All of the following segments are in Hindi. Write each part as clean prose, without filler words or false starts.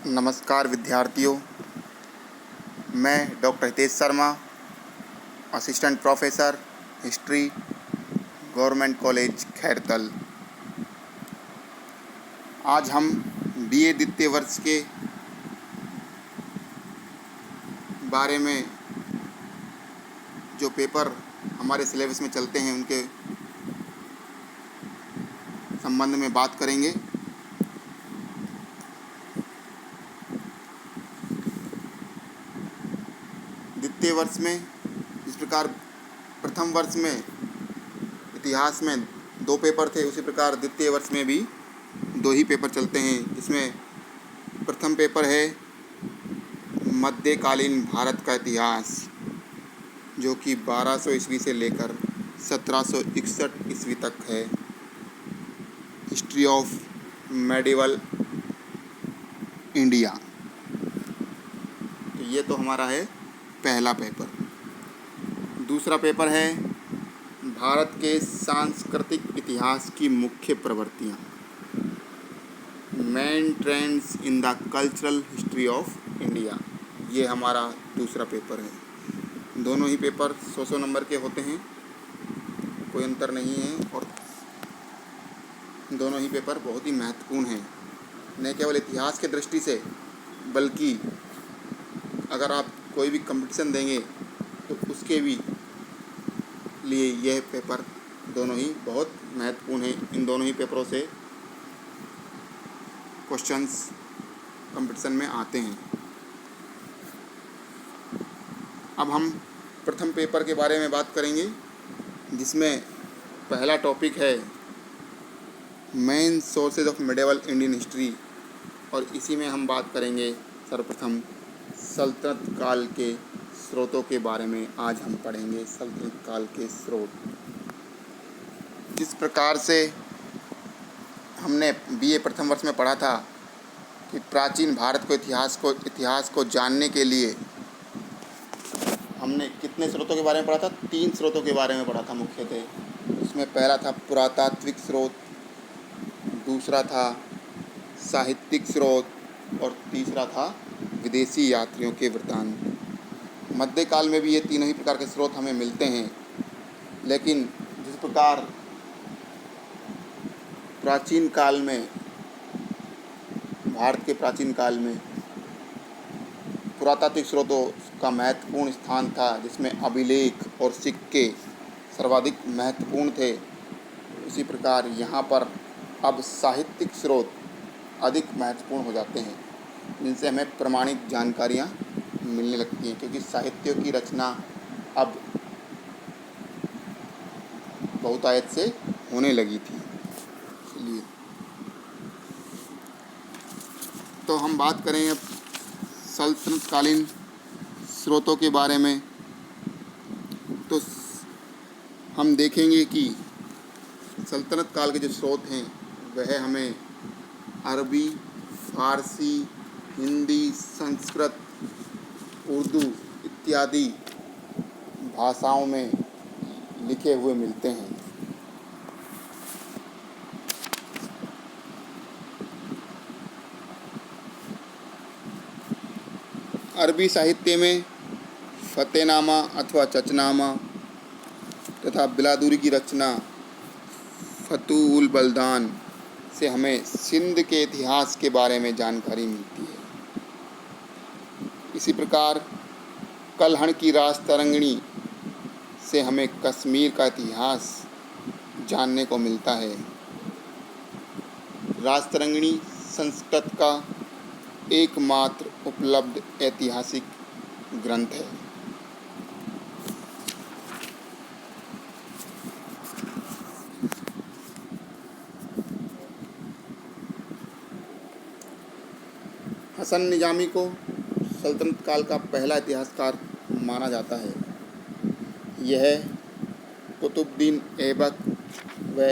नमस्कार विद्यार्थियों, मैं doctor Hitesh Sharma, assistant professor history, government college Khairthal. आज हम बीए द्वितीय वर्ष के बारे में जो पेपर हमारे सिलेबस में चलते हैं उनके संबंध में बात करेंगे। द्वितीय वर्ष में जिस प्रकार प्रथम वर्ष में इतिहास में 2 पेपर थे, उसी प्रकार द्वितीय वर्ष में भी 2 ही पेपर चलते हैं। इसमें प्रथम पेपर है मध्यकालीन भारत का इतिहास, जो कि 1200 ईस्वी से लेकर 1761 ईस्वी तक है। History of medieval India. तो ये तो हमारा है पहला पेपर। दूसरा पेपर है भारत के सांस्कृतिक इतिहास की मुख्य प्रवृत्तियाँ, main trends in the cultural history of India. ये हमारा दूसरा पेपर है। दोनों ही पेपर 100 नंबर के होते हैं, कोई अंतर नहीं है, और दोनों ही पेपर बहुत ही महत्वपूर्ण हैं, न केवल इतिहास के दृष्टि से, बल्कि अगर आप कोई भी कंपटीशन देंगे तो उसके भी लिए यह पेपर दोनों ही बहुत महत्वपूर्ण हैं। इन दोनों ही पेपरों से क्वेश्चंस कंपटीशन में आते हैं। अब हम प्रथम पेपर के बारे में बात करेंगे, जिसमें पहला टॉपिक है main sources of medieval Indian history, और इसी में हम बात करेंगे सर्वप्रथम सल्तनत काल के स्रोतों के बारे में। आज हम पढ़ेंगे सल्तनत काल के स्रोत। जिस प्रकार से हमने बीए प्रथम वर्ष में पढ़ा था कि प्राचीन भारत को इतिहास को जानने के लिए हमने कितने स्रोतों के बारे में पढ़ा था? 3 स्रोतों के बारे में पढ़ा था मुख्यतः। उसमें पहला था पुरातात्विक स्रोत, दूसरा था साहित्यिक स्रोत, और तीसरा था विदेशी यात्रियों के वृत्तांत। मध्यकाल में भी ये तीनों ही प्रकार के स्रोत हमें मिलते हैं, लेकिन जिस प्रकार प्राचीन काल में, भारत के प्राचीन काल में पुरातात्विक स्रोतों का महत्वपूर्ण स्थान था, जिसमें अभिलेख और सिक्के सर्वाधिक महत्वपूर्ण थे, उसी प्रकार यहाँ पर अब साहित्यिक स्रोत अधिक महत्वपूर्ण हो जाते हैं, जिनसे हमें प्रमाणित जानकारियाँ मिलने लगती हैं, क्योंकि साहित्यों की रचना अब बहुतायत से होने लगी थी। इसलिए तो हम बात करें अब सल्तनत कालीन स्रोतों के बारे में, तो हम देखेंगे कि सल्तनत काल के जो स्रोत हैं वह हमें अरबी, फारसी, हिंदी, संस्कृत, उर्दू इत्यादि भाषाओं में लिखे हुए मिलते हैं। अरबी साहित्य में फतेहनामा अथवा चचनामा तथा बिलादुरी की रचना फतुहुल बलदान से हमें सिंध के इतिहास के बारे में जानकारी मिलती है। इसी प्रकार कल्हण की राजतरंगिणी से हमें कश्मीर का इतिहास जानने को मिलता है। राजतरंगिणी संस्कृत का एकमात्र उपलब्ध ऐतिहासिक ग्रंथ है। हसन निजामी को सल्तनत काल का पहला इतिहासकार माना जाता है। यह कुतुबुद्दीन ऐबक व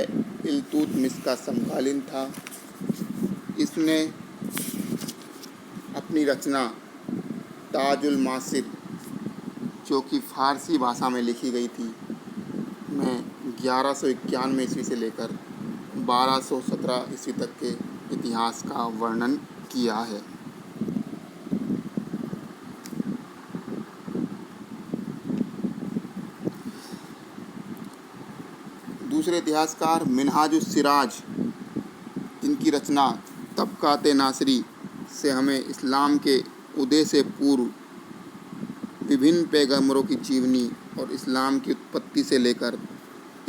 इल्तुतमिश का समकालीन था। इसने अपनी रचना ताजुल मासिर, जो कि फ़ारसी भाषा में लिखी गई थी, में 1191 ईस्वी से लेकर 1217 ईस्वी तक के इतिहास का वर्णन किया है। दूसरे इतिहासकार मिनहाजुस सिराज, जिनकी रचना तबकाते नासरी से हमें इस्लाम के उदय से पूर्व विभिन्न पैगंबरों की जीवनी और इस्लाम की उत्पत्ति से लेकर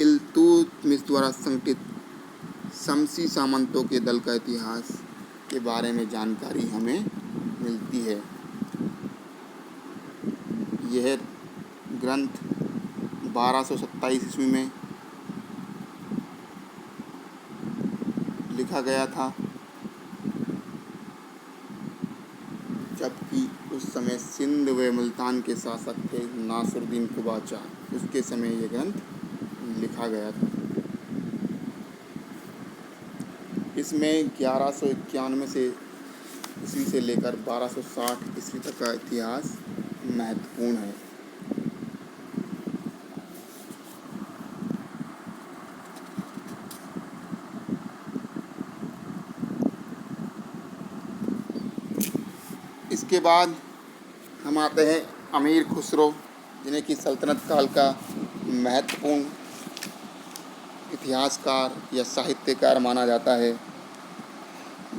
इल्तुतमिश द्वारा संगठित शमसी सामंतों के दल का इतिहास के बारे में जानकारी हमें मिलती है। यह ग्रंथ 1227 ईस्वी में लिखा गया था, जबकि उस समय सिंध व मुल्तान के शासक थे नासिरुद्दीन कुबाचा। उसके समय यह ग्रंथ लिखा गया था। इसमें 1191 से ईस्वी से लेकर 1260 ईस्वी तक का इतिहास महत्वपूर्ण है। इसके बाद हम आते हैं अमीर खुसरो, जिन्हें कि सल्तनत काल का महत्वपूर्ण इतिहासकार या साहित्यकार माना जाता है।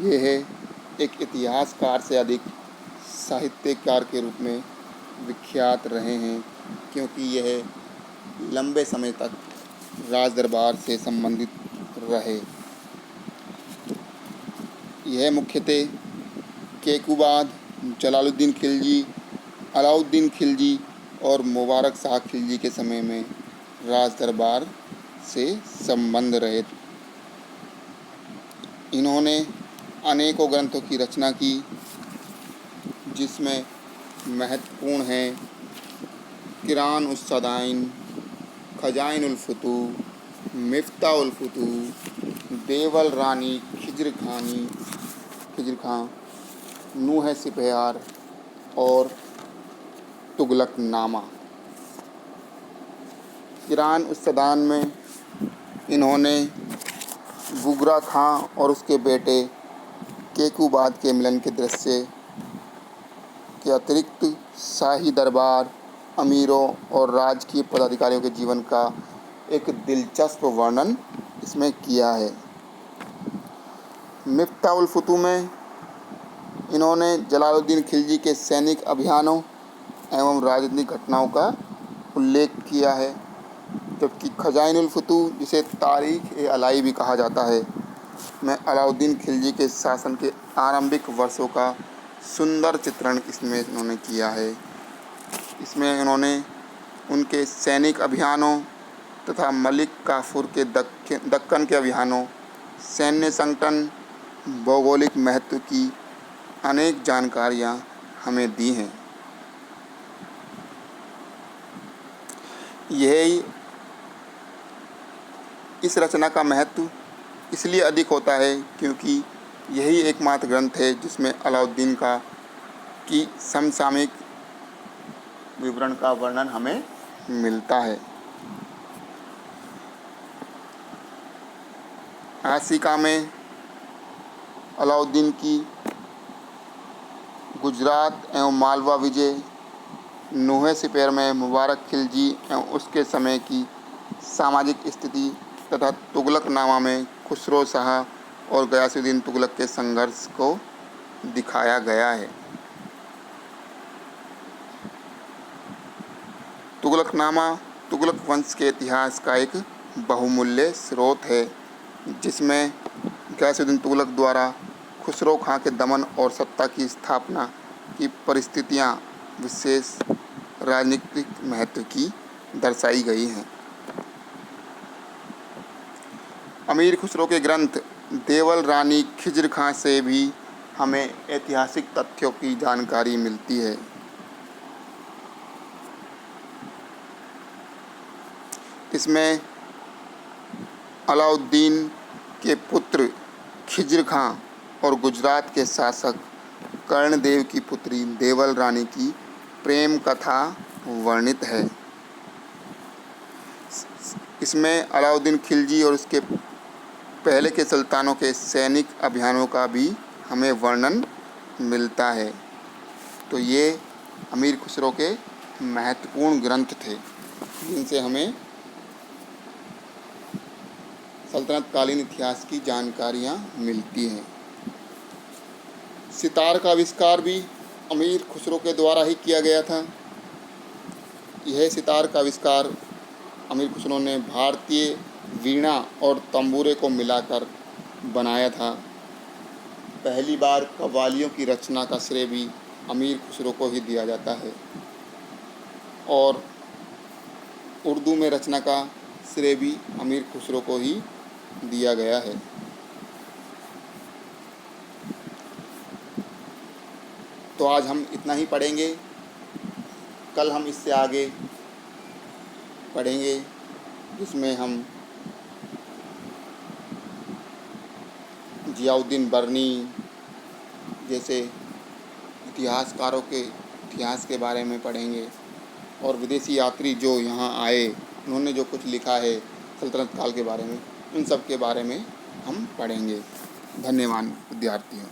यह एक इतिहासकार से अधिक साहित्यकार के रूप में विख्यात रहे हैं, क्योंकि यह लंबे समय तक राज दरबार से संबंधित रहे। यह मुख्यतः केकुबाद, जलालुद्दीन खिलजी, अलाउद्दीन खिलजी और मुबारक शाह खिलजी के समय में राज दरबार से संबंध रहे। इन्होंने अनेकों ग्रंथों की रचना की, जिसमें महत्वपूर्ण हैं किरान उस सदाइन, खजाइन उल फुतूह, मिफ्ता उल फुतूह, देवल रानी खिज्र खां, नूह सिपयार और तुगलक नामा। किरान उस सदान में इन्होंने बुगरा खां और उसके बेटे केकुबाद के मिलन के दृश्य के अतिरिक्त शाही दरबार, अमीरों और राजकीय पदाधिकारियों के जीवन का एक दिलचस्प वर्णन इसमें किया है। मिफ्ता उल फुतूह में इन्होंने जलालुद्दीन खिलजी के सैनिक अभियानों एवं राजनीतिक घटनाओं का उल्लेख किया है, जबकि खजाइन उल फुतूह, जिसे तारीख़-ए-अलाई भी कहा जाता है, में अलाउद्दीन खिलजी के शासन के आरंभिक वर्षों का सुंदर चित्रण इसमें इन्होंने किया है। इसमें इन्होंने उनके सैनिक अभियानों तथा मलिक काफूर के दक्कन के अभियानों, सैन्य संगठन, भौगोलिक महत्व की अनेक जानकारियाँ हमें दी हैं। यही इस रचना का महत्व इसलिए अधिक होता है क्योंकि यही एकमात्र ग्रंथ है जिसमें अलाउद्दीन की समसामयिक विवरण का वर्णन हमें मिलता है। आशिका में अलाउद्दीन की गुजरात एवं मालवा विजय, नूह सिपेर में मुबारक खिलजी एवं उसके समय की सामाजिक स्थिति तथा तुगलक नामा में खुसरो शाह और गयासुद्दीन तुगलक के संघर्ष को दिखाया गया है। तुगलकनामा तुगलक वंश के इतिहास का एक बहुमूल्य स्रोत है, जिसमें गयासुद्दीन तुगलक द्वारा खुसरो खां के दमन और सत्ता की स्थापना की परिस्थितियां विशेष राजनीतिक महत्व की दर्शाई गई हैं। अमीर खुसरो के ग्रंथ देवल रानी खिज्र खां से भी हमें ऐतिहासिक तथ्यों की जानकारी मिलती है। इसमें अलाउद्दीन के पुत्र खिज्र खां और गुजरात के शासक कर्णदेव की पुत्री देवल रानी की प्रेम कथा वर्णित है। इसमें अलाउद्दीन खिलजी और उसके पहले के सुल्तानों के सैनिक अभियानों का भी हमें वर्णन मिलता है। तो ये अमीर खुसरो के महत्वपूर्ण ग्रंथ थे, जिनसे हमें सल्तनत कालीन इतिहास की जानकारियाँ मिलती हैं। सितार का आविष्कार भी अमीर खुसरो के द्वारा ही किया गया था। यह सितार का आविष्कार अमीर खुसरो ने भारतीय वीणा और तंबूरे को मिलाकर बनाया था। पहली बार कव्वालियों की रचना का श्रेय भी अमीर खुसरो को ही दिया जाता है और उर्दू में रचना का श्रेय भी अमीर खुसरो को ही दिया गया है। तो आज हम इतना ही पढ़ेंगे। कल हम इससे आगे पढ़ेंगे, जिसमें हम जियाउद्दीन बर्नी जैसे इतिहासकारों के इतिहास के बारे में पढ़ेंगे और विदेशी यात्री जो यहाँ आए उन्होंने जो कुछ लिखा है सल्तनत काल के बारे में, उन सब के बारे में हम पढ़ेंगे। धन्यवाद विद्यार्थियों।